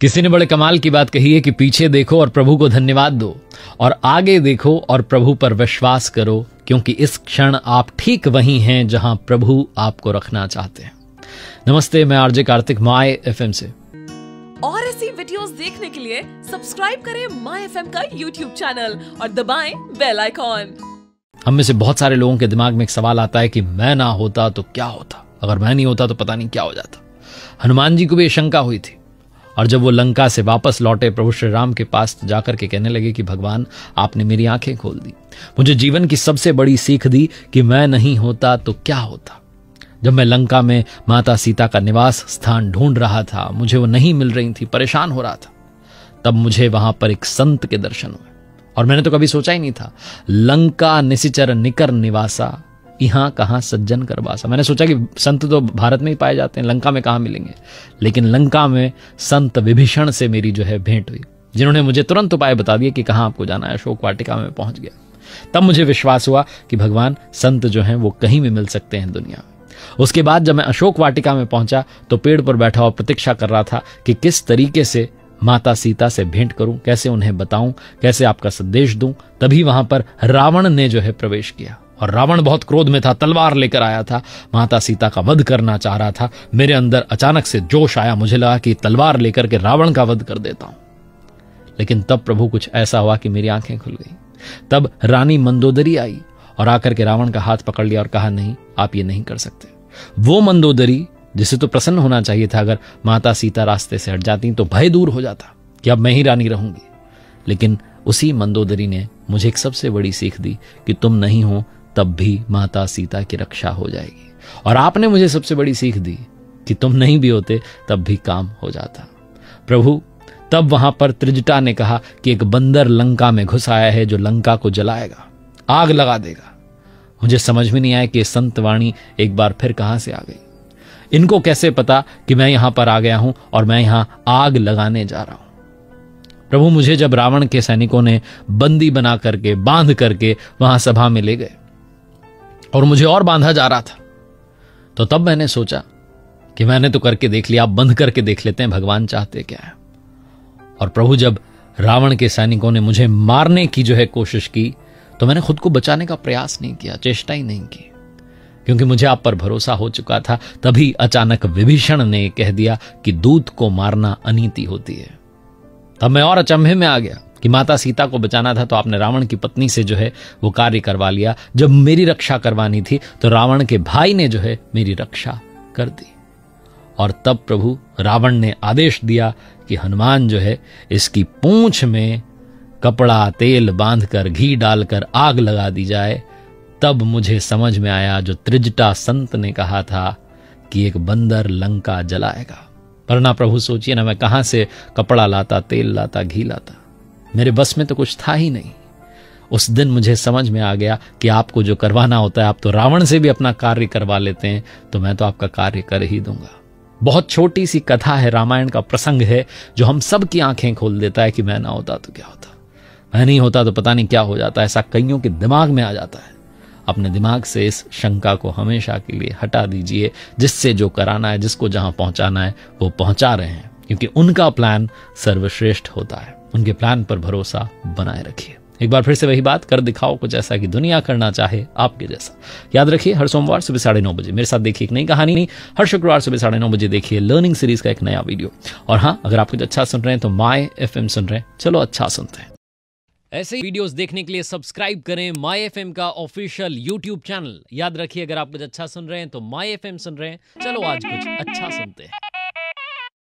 किसी ने बड़े कमाल की बात कही है कि पीछे देखो और प्रभु को धन्यवाद दो और आगे देखो और प्रभु पर विश्वास करो, क्योंकि इस क्षण आप ठीक वहीं हैं जहां प्रभु आपको रखना चाहते हैं। नमस्ते, मैं आरजे कार्तिक माय एफएम से। और ऐसी वीडियोस देखने के लिए सब्सक्राइब करें माय एफएम का यूट्यूब चैनल और दबाएं बेल आइकॉन। हम में से बहुत सारे लोगों के दिमाग में एक सवाल आता है कि मैं ना होता तो क्या होता, अगर मैं नहीं होता तो पता नहीं क्या हो जाता। हनुमान जी को भी ये शंका हुई थी, और जब वो लंका से वापस लौटे प्रभु श्री राम के पास जाकर के कहने लगे कि भगवान, आपने मेरी आंखें खोल दी, मुझे जीवन की सबसे बड़ी सीख दी कि मैं नहीं होता तो क्या होता। जब मैं लंका में माता सीता का निवास स्थान ढूंढ रहा था, मुझे वो नहीं मिल रही थी, परेशान हो रहा था, तब मुझे वहां पर एक संत के दर्शन हुए। और मैंने तो कभी सोचा ही नहीं था, लंका निशिचर निकर निवासा, यहां कहां सज्जन कर वासा। मैंने सोचा कि संत तो भारत में ही पाए जाते हैं, लंका में कहां मिलेंगे। लेकिन लंका में संत विभीषण से मेरी जो है भेंट हुई, जिन्होंने मुझे तुरंत उपाय बता दिए कि कहां आपको जाना है। अशोक वाटिका में पहुंच गया। तब मुझे विश्वास हुआ कि भगवान, संत जो हैं वो कहीं भी मिल सकते हैं दुनिया में। उसके बाद जब मैं अशोक वाटिका में पहुंचा तो पेड़ पर बैठा और प्रतीक्षा कर रहा था कि किस तरीके से माता सीता से भेंट करूं, कैसे उन्हें बताऊं, कैसे आपका संदेश दूं। तभी वहां पर रावण ने जो है प्रवेश किया, और रावण बहुत क्रोध में था, तलवार लेकर आया था, माता सीता का वध करना चाह रहा था। मेरे अंदर अचानक से जोश आया, मुझे लगा कि तलवार लेकर के रावण का वध कर देता हूं। लेकिन तब प्रभु कुछ ऐसा हुआ कि मेरी आंखें खुल गई। तब रानी मंदोदरी आई और आकर के रावण का हाथ पकड़ लिया और कहा, नहीं, आप ये नहीं कर सकते। वो मंदोदरी जिसे तो प्रसन्न होना चाहिए था, अगर माता सीता रास्ते से हट जाती तो भय दूर हो जाता कि अब मैं ही रानी रहूंगी। लेकिन उसी मंदोदरी ने मुझे एक सबसे बड़ी सीख दी कि तुम नहीं हो तब भी माता सीता की रक्षा हो जाएगी। और आपने मुझे सबसे बड़ी सीख दी कि तुम नहीं भी होते तब भी काम हो जाता। प्रभु, तब वहां पर त्रिजटा ने कहा कि एक बंदर लंका में घुस आया है जो लंका को जलाएगा, आग लगा देगा। मुझे समझ में नहीं आया कि संत वाणी एक बार फिर कहां से आ गई। इनको कैसे पता कि मैं यहां पर आ गया हूं और मैं यहां आग लगाने जा रहा हूं। प्रभु, मुझे जब रावण के सैनिकों ने बंदी बना करके, बांध करके वहां सभा में ले गए और मुझे और बांधा जा रहा था, तो तब मैंने सोचा कि मैंने तो करके देख लिया, आप बंद करके देख लेते हैं भगवान चाहते क्या है। और प्रभु, जब रावण के सैनिकों ने मुझे मारने की जो है कोशिश की, तो मैंने खुद को बचाने का प्रयास नहीं किया, चेष्टा ही नहीं की, क्योंकि मुझे आप पर भरोसा हो चुका था। तभी अचानक विभीषण ने कह दिया कि दूत को मारना अनीति होती है। तब मैं और अचंभे में आ गया कि माता सीता को बचाना था तो आपने रावण की पत्नी से जो है वो कार्य करवा लिया। जब मेरी रक्षा करवानी थी तो रावण के भाई ने जो है मेरी रक्षा कर दी। और तब प्रभु, रावण ने आदेश दिया कि हनुमान जो है इसकी पूंछ में कपड़ा तेल बांधकर, घी डालकर आग लगा दी जाए। तब मुझे समझ में आया जो त्रिजटा संत ने कहा था कि एक बंदर लंका जलाएगा। वरना प्रभु सोचिए ना, मैं कहां से कपड़ा लाता, तेल लाता, घी लाता, मेरे बस में तो कुछ था ही नहीं। उस दिन मुझे समझ में आ गया कि आपको जो करवाना होता है, आप तो रावण से भी अपना कार्य करवा लेते हैं, तो मैं तो आपका कार्य कर ही दूंगा। बहुत छोटी सी कथा है, रामायण का प्रसंग है, जो हम सब की आंखें खोल देता है कि मैं ना होता तो क्या होता, मैं नहीं होता तो पता नहीं क्या हो जाता। ऐसा कईयों के दिमाग में आ जाता है। अपने दिमाग से इस शंका को हमेशा के लिए हटा दीजिए। जिससे जो कराना है, जिसको जहां पहुंचाना है, वो पहुंचा रहे हैं, क्योंकि उनका प्लान सर्वश्रेष्ठ होता है। उनके प्लान पर भरोसा बनाए रखिए। एक बार फिर से वही बात, कर दिखाओ कुछ ऐसा कि दुनिया करना चाहे आपके जैसा। याद रखिए, हर सोमवार सुबह 9:30 बजे मेरे साथ देखिए एक नई कहानी। नहीं, हर शुक्रवार सुबह 9:30 बजे देखिए लर्निंग सीरीज का एक नया वीडियो। और हाँ, अगर आप कुछ अच्छा सुन रहे हैं तो माय एफएम सुन रहे हैं, चलो अच्छा सुनते हैं। ऐसे ही वीडियोस देखने के लिए सब्सक्राइब करें माय एफएम का ऑफिशियल यूट्यूब चैनल। याद रखिए, अगर आप कुछ अच्छा सुन रहे हैं तो माय एफएम सुन रहे हैं, चलो आज कुछ अच्छा सुनते हैं।